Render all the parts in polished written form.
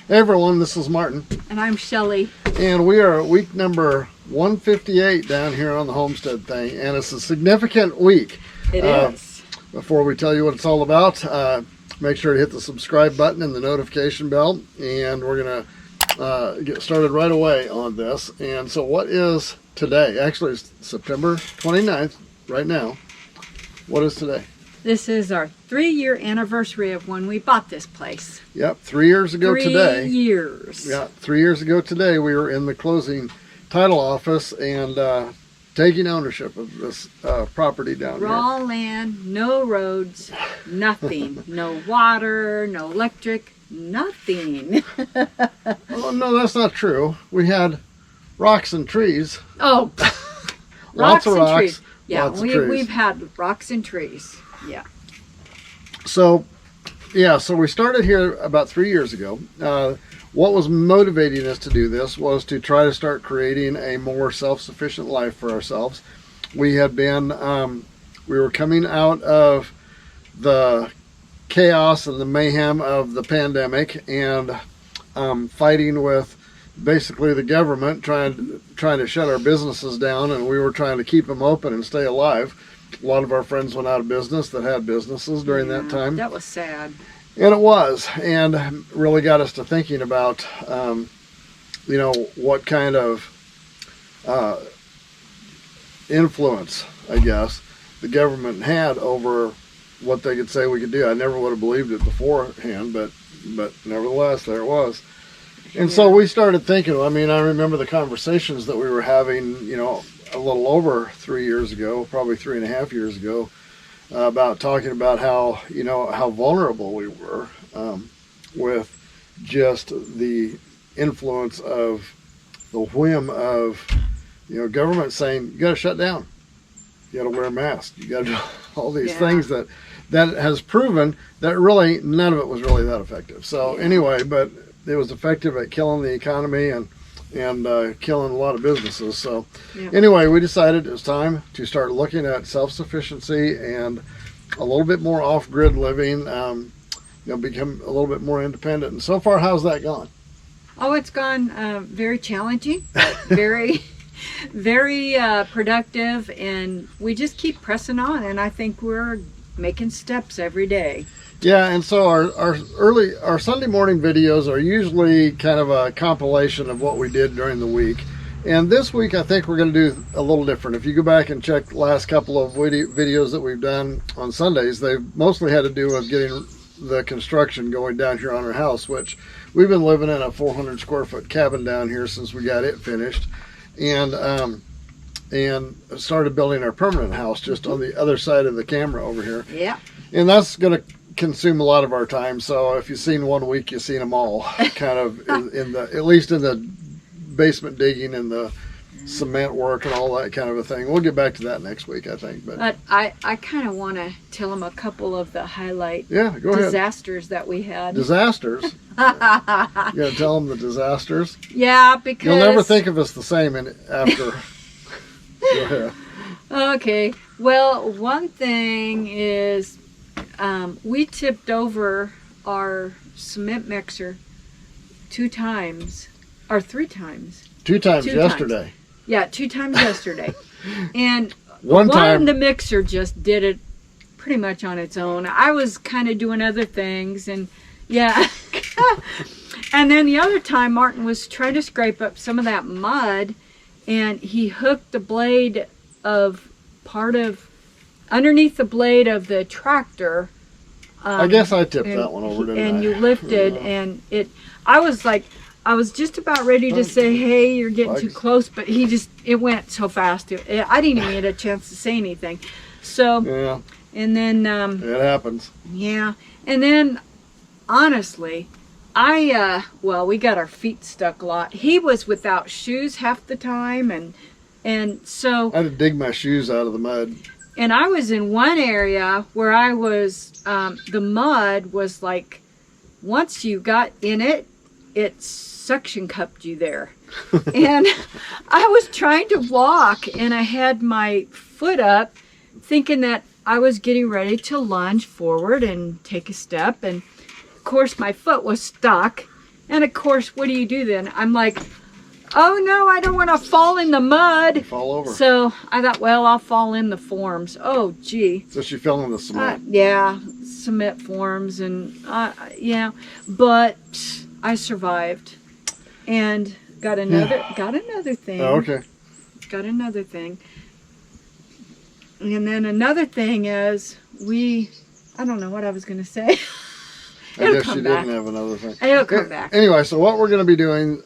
Hey everyone, this is Martin. And I'm Shelley. And we are at week number 158 down here on the Homestead thing. And it's a significant week. It is. Before we tell you what it's all about, make sure to hit the subscribe button and the notification bell. And we're going to get started right away on this. And so what is today? Actually, it's September 29th right now. What is today? This is our 3-year anniversary of when we bought this place. Yep, 3 years ago today. 3 years. Yeah, 3 years ago today we were in the closing title office and taking ownership of this property down here. Raw land, no roads, nothing. No water, no electric, nothing. Oh, no, that's not true. We had rocks and trees. Oh, Lots of rocks. trees. Yeah, lots of trees. we've had rocks and trees. Yeah. So we started here about 3 years ago. What was motivating us to do this was to try to start creating a more self-sufficient life for ourselves. We had been, we were coming out of the chaos and the mayhem of the pandemic and fighting with basically the government trying to shut our businesses down, and we were trying to keep them open and stay alive. A lot of our friends went out of business that had businesses during that time. That was sad. And it was, and really got us to thinking about, what kind of influence, I guess, the government had over what they could say we could do. I never would have believed it beforehand, but nevertheless, there it was. And so we started thinking, I remember the conversations that we were having, a little over 3 years ago, probably 3.5 years ago, about talking about how vulnerable we were with just the influence of the whim of government saying you got to shut down, you got to wear a mask, you got to do all these things that has proven that really none of it was really that effective. So anyway, but it was effective at killing the economy and killing a lot of businesses. So anyway, we decided it was time to start looking at self-sufficiency and a little bit more off-grid living, become a little bit more independent. And so far, how's that gone? Oh, it's gone very challenging, but very, very productive, and we just keep pressing on, and I think we're making steps every day. Yeah, and so our Sunday morning videos are usually kind of a compilation of what we did during the week. And this week, I think we're going to do a little different. If you go back and check the last couple of videos that we've done on Sundays, they've mostly had to do with getting the construction going down here on our house, which we've been living in a 400 square foot cabin down here since we got it finished. And started building our permanent house just on the other side of the camera over here. Yeah. And that's going to consume a lot of our time. So if you've seen one week, you've seen them all, kind of at least in the basement digging and the cement work and all that kind of a thing. We'll get back to that next week, I think. But I kind of want to tell them a couple of the highlight disasters that we had. Disasters? You got to tell them the disasters? Yeah, because you'll never think of us the same after. Go ahead. Okay. Well, one thing is we tipped over our cement mixer 2 times, or 3 times. 2 times yesterday. Yeah, 2 times yesterday. And one time the mixer just did it pretty much on its own. I was kind of doing other things, and and then the other time Martin was trying to scrape up some of that mud, and he hooked the blade of underneath the blade of the tractor. I guess I tipped that one over, didn't I? And you lifted, and I was just about ready to say, hey, you're getting too close, but it went so fast. I didn't even get a chance to say anything. So, yeah. And then it happens. Yeah. And then, honestly, we got our feet stuck a lot. He was without shoes half the time, and so I had to dig my shoes out of the mud. And I was in one area where I was, the mud was like, once you got in it, it suction cupped you there. And I was trying to walk, and I had my foot up, thinking that I was getting ready to lunge forward and take a step. And of course, my foot was stuck. And of course, what do you do then? I'm like, oh no, I don't want to fall in the mud. You fall over. So I thought, well, I'll fall in the forms. Oh, gee. So she fell in the cement. Yeah, cement forms and, yeah. But I survived and got another thing. Oh, okay. Got another thing. And then another thing is I don't know what I was going to say. I guess you didn't have another thing. It'll come back. Anyway, so what we're going to be doing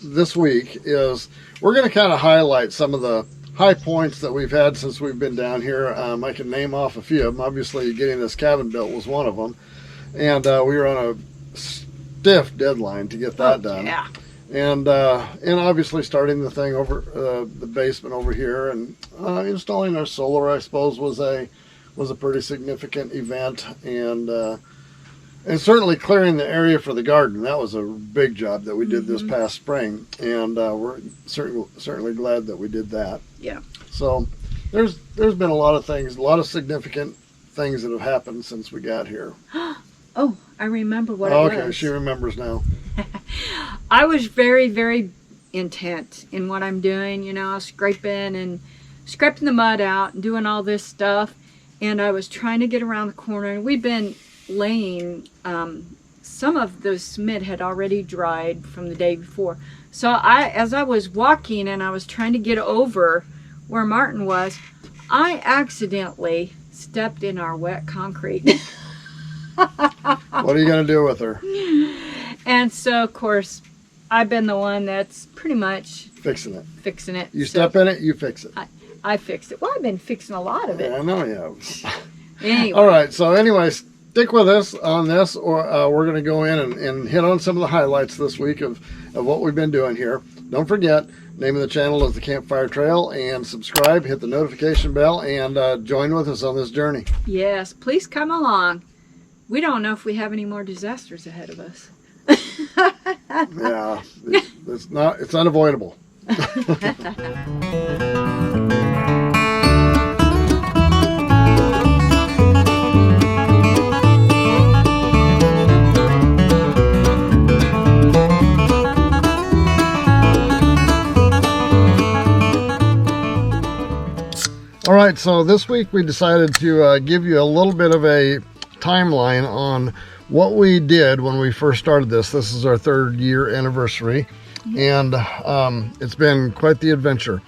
this week is we're going to kind of highlight some of the high points that we've had since we've been down here. I can name off a few of them. Obviously, getting this cabin built was one of them. And we were on a stiff deadline to get that done. Yeah. And obviously starting the thing over the basement over here and installing our solar, I suppose, was a pretty significant event, and certainly clearing the area for the garden. That was a big job that we did this past spring, and we're certainly glad that we did that. Yeah. So there's been a lot of things, a lot of significant things that have happened since we got here. Oh, I remember what it was. Okay, she remembers now. I was very, very intent in what I'm doing, scraping the mud out and doing all this stuff. And I was trying to get around the corner, and we've been laying, some of the cement had already dried from the day before. So as I was walking and I was trying to get over where Martin was, I accidentally stepped in our wet concrete. What are you going to do with her? And so, of course, I've been the one that's pretty much fixing it. You So step in it, you fix it. I fixed it. Well, I've been fixing a lot of it. Yeah, I know you have. Anyway. All right, so anyway, stick with us on this, or we're going to go in and hit on some of the highlights this week of what we've been doing here. Don't forget, name of the channel is The Campfire Trail, and subscribe, hit the notification bell, and join with us on this journey. Yes, please come along. We don't know if we have any more disasters ahead of us. Yeah, it's unavoidable. All right, so this week we decided to give you a little bit of a timeline on what we did when we first started this. This is our 3rd year anniversary, and it's been quite the adventure.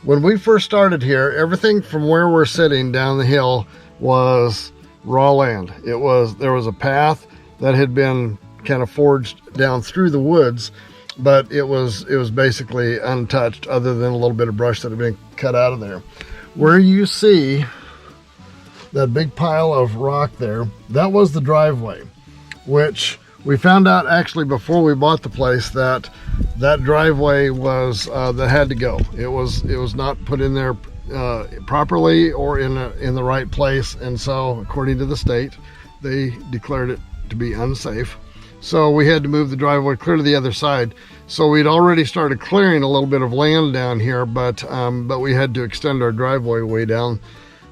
When we first started here, everything from where we're sitting down the hill was raw land. There was a path that had been kind of forged down through the woods, but it was basically untouched other than a little bit of brush that had been cut out of there. Where you see that big pile of rock there, that was the driveway, which we found out actually before we bought the place that driveway was that had to go. It was not put in there properly or in the right place, and so according to the state, they declared it to be unsafe. So we had to move the driveway clear to the other side. So we'd already started clearing a little bit of land down here, but we had to extend our driveway way down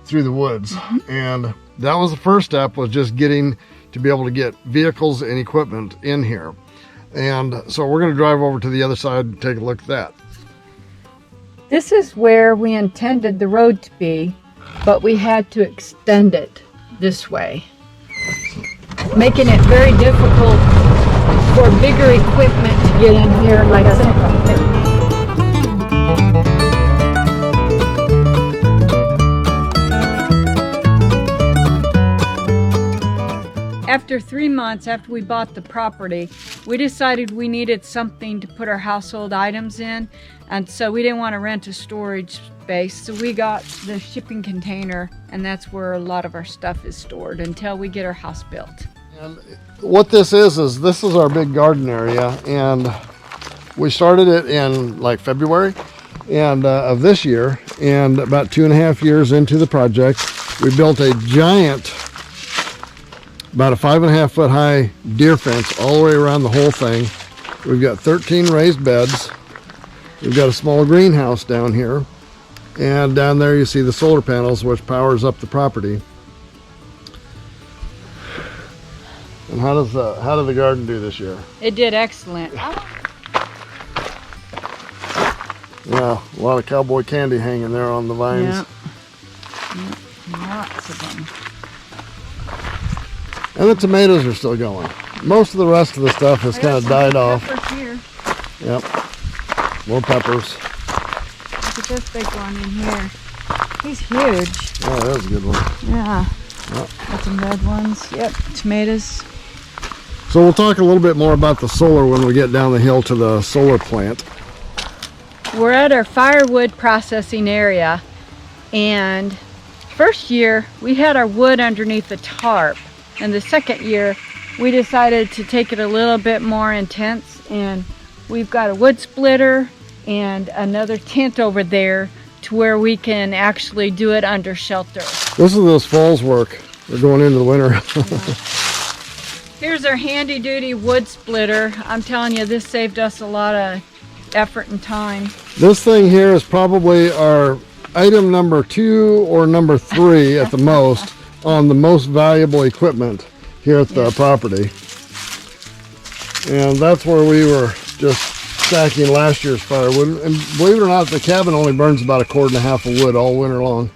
through the woods. And that was the first step, was just getting to be able to get vehicles and equipment in here. And so we're going to drive over to the other side and take a look at that. This is where we intended the road to be, but we had to extend it this way, making it very difficult for bigger equipment to get in here like that. After 3 months after we bought the property, we decided we needed something to put our household items in, and so we didn't want to rent a storage space, so we got the shipping container, and that's where a lot of our stuff is stored until we get our house built. And what this is our big garden area, and we started it in like February of this year, and about 2.5 years into the project, we built a giant, about a 5.5 foot high deer fence all the way around the whole thing. We've got 13 raised beds. We've got a small greenhouse down here, and down there you see the solar panels, which powers up the property. And how did the garden do this year? It did excellent. Yeah, a lot of cowboy candy hanging there on the vines. Yeah. Lots of them. And the tomatoes are still going. Most of the rest of the stuff has kind of died off. Here. Yep. More peppers. Look at this big one in here. He's huge. Oh, that was a good one. Yeah. Yep. Got some red ones. Yep. Tomatoes. So we'll talk a little bit more about the solar when we get down the hill to the solar plant. We're at our firewood processing area, and first year we had our wood underneath the tarp, and the second year we decided to take it a little bit more intense, and we've got a wood splitter and another tent over there to where we can actually do it under shelter. This is this fall's work. We're going into the winter. Here's our handy duty wood splitter. I'm telling you, this saved us a lot of effort and time. This thing here is probably our item number 2 or number 3 at the most on the most valuable equipment here at the property. And that's where we were just stacking last year's firewood. And believe it or not, the cabin only burns about 1.5 cords of wood all winter long,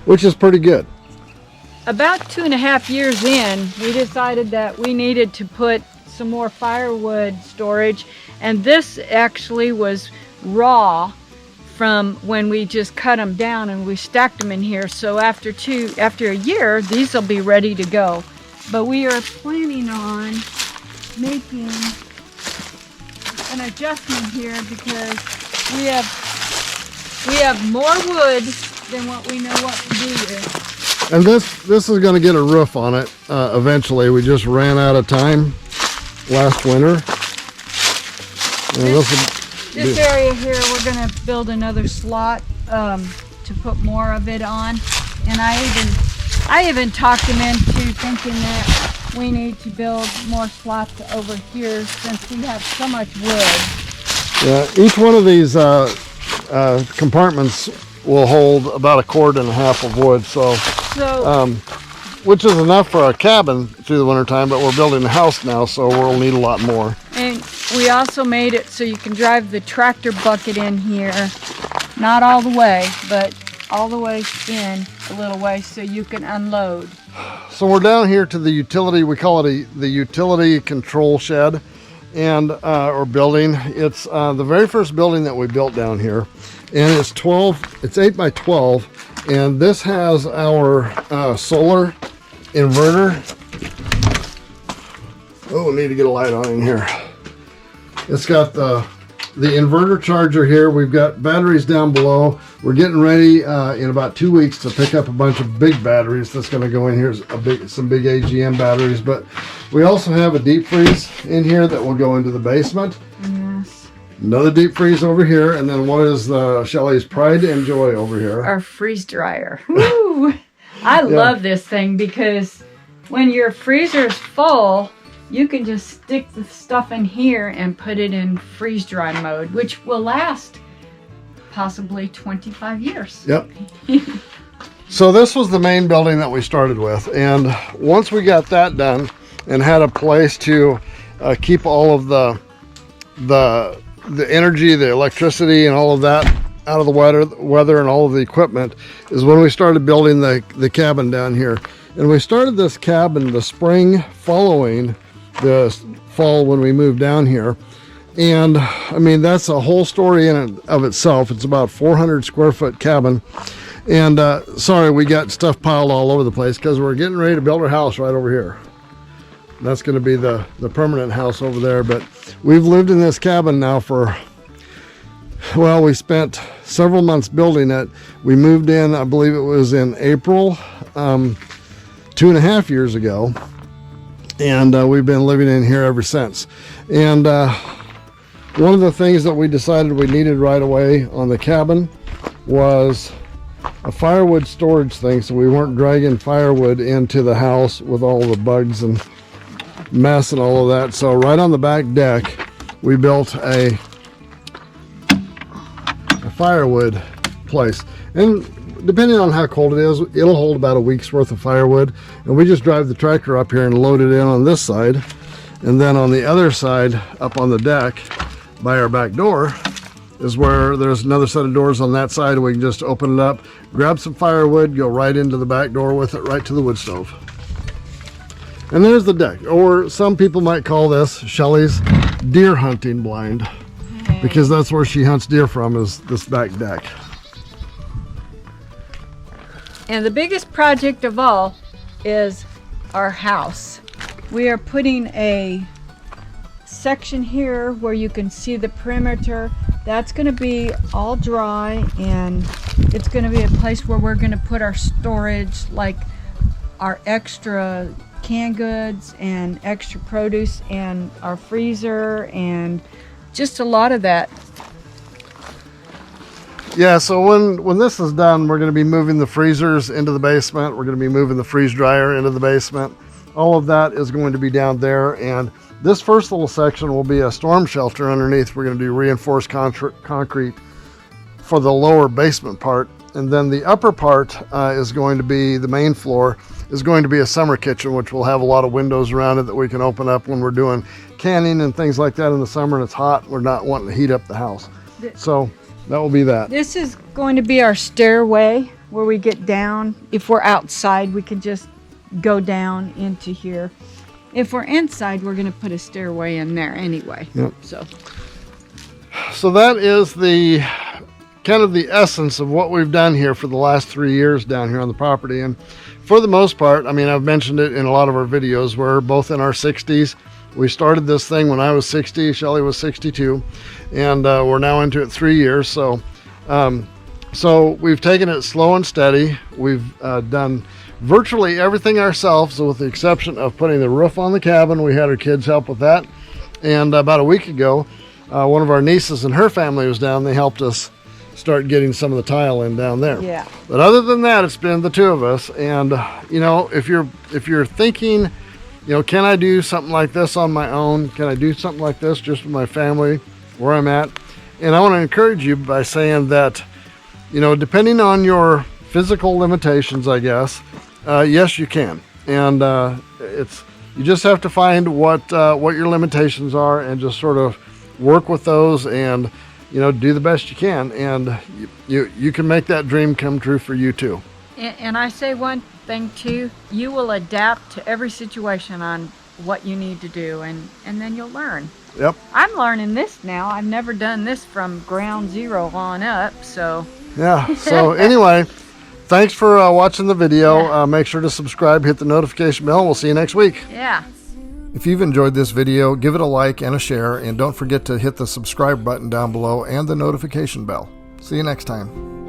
which is pretty good. About 2.5 years in, we decided that we needed to put some more firewood storage, and this actually was raw from when we just cut them down and we stacked them in here. So after a year, these will be ready to go. But we are planning on making an adjustment here because we have more wood than what we know what to do with. And this is going to get a roof on it eventually. We just ran out of time last winter. And This area here, we're going to build another slot to put more of it on. And I even talked him into thinking that we need to build more slots over here since we have so much wood. Yeah, each one of these compartments will hold about 1.5 cords of wood. So which is enough for a cabin through the winter time, but we're building a house now, so we'll need a lot more. And we also made it so you can drive the tractor bucket in here, not all the way, but all the way in a little way so you can unload. So we're down here to the utility, we call it the utility control shed and or building. It's the very first building that we built down here, and it's 8 by 12, and this has our solar inverter. Oh, we need to get a light on in here. It's got the inverter charger here. We've got batteries down below. We're getting ready in about 2 weeks to pick up a bunch of big batteries that's going to go in here. Some big AGM batteries, but we also have a deep freeze in here that will go into the basement. Yes. Another deep freeze over here, and then what is Shelley's pride and joy over here? Our freeze dryer. Woo! I love this thing because when your freezer is full, you can just stick the stuff in here and put it in freeze dry mode, which will last possibly 25 years. Yep. So this was the main building that we started with, and once we got that done and had a place to keep all of the energy, the electricity, and all of that out of the weather and all of the equipment, is when we started building the cabin down here. And we started this cabin the spring following the fall when we moved down here. And I mean, that's a whole story in and of itself. It's about 400 square foot cabin. And sorry, we got stuff piled all over the place because we're getting ready to build our house right over here. That's going to be the permanent house over there. But we've lived in this cabin now for, well, we spent several months building it. We moved in, I believe it was in April, 2.5 years ago. And we've been living in here ever since. And one of the things that we decided we needed right away on the cabin was a firewood storage thing, so we weren't dragging firewood into the house with all the bugs and mess and all of that. So right on the back deck, we built a firewood place. And depending on how cold it is, it'll hold about a week's worth of firewood. And we just drive the tractor up here and load it in on this side. And then on the other side, up on the deck by our back door, is where there's another set of doors on that side. We can just open it up, grab some firewood, go right into the back door with it, right to the wood stove. And there's the deck, or some people might call this Shelley's deer hunting blind, because that's where she hunts deer from, is this back deck. And the biggest project of all is our house. We are putting a section here where you can see the perimeter. That's going to be all dry, and it's going to be a place where we're going to put our storage, like our extra canned goods and extra produce, and our freezer, and just a lot of that. Yeah, so when this is done, we're going to be moving the freezers into the basement. We're going to be moving the freeze dryer into the basement. All of that is going to be down there, and this first little section will be a storm shelter underneath. We're going to do reinforced concrete for the lower basement part, and then the upper part is going to be, the main floor is going to be a summer kitchen, which will have a lot of windows around it that we can open up when we're doing canning and things like that in the summer and it's hot. We're not wanting to heat up the house. So that will be that. This is going to be our stairway where we get down. If we're outside, we can just go down into here. If we're inside, we're going to put a stairway in there anyway. Yep. So that is the kind of the essence of what we've done here for the last 3 years down here on the property. And for the most part, I mean, I've mentioned it in a lot of our videos, we're both in our 60s. We started this thing when I was 60, Shelley was 62, and we're now into it 3 years. So we've taken it slow and steady. We've done virtually everything ourselves, with the exception of putting the roof on the cabin. We had our kids help with that. And about a week ago, one of our nieces and her family was down. They helped us start getting some of the tile in down there. yeah. But other than that, it's been the two of us. And you know, if you're thinking, you know, can I do something like this on my own? Can I do something like this just with my family, where I'm at? And I want to encourage you by saying that, you know, depending on your physical limitations, I guess, yes, you can. And you just have to find what your limitations are, and just sort of work with those, and you know, do the best you can, and you can make that dream come true for you too. And I say one thing too, you will adapt to every situation on what you need to do, and then you'll learn. Yep. I'm learning this now. I've never done this from ground zero on up, so. Yeah, so anyway, thanks for watching the video. Make sure to subscribe, hit the notification bell, and we'll see you next week. Yeah. If you've enjoyed this video, give it a like and a share, and don't forget to hit the subscribe button down below and the notification bell. See you next time.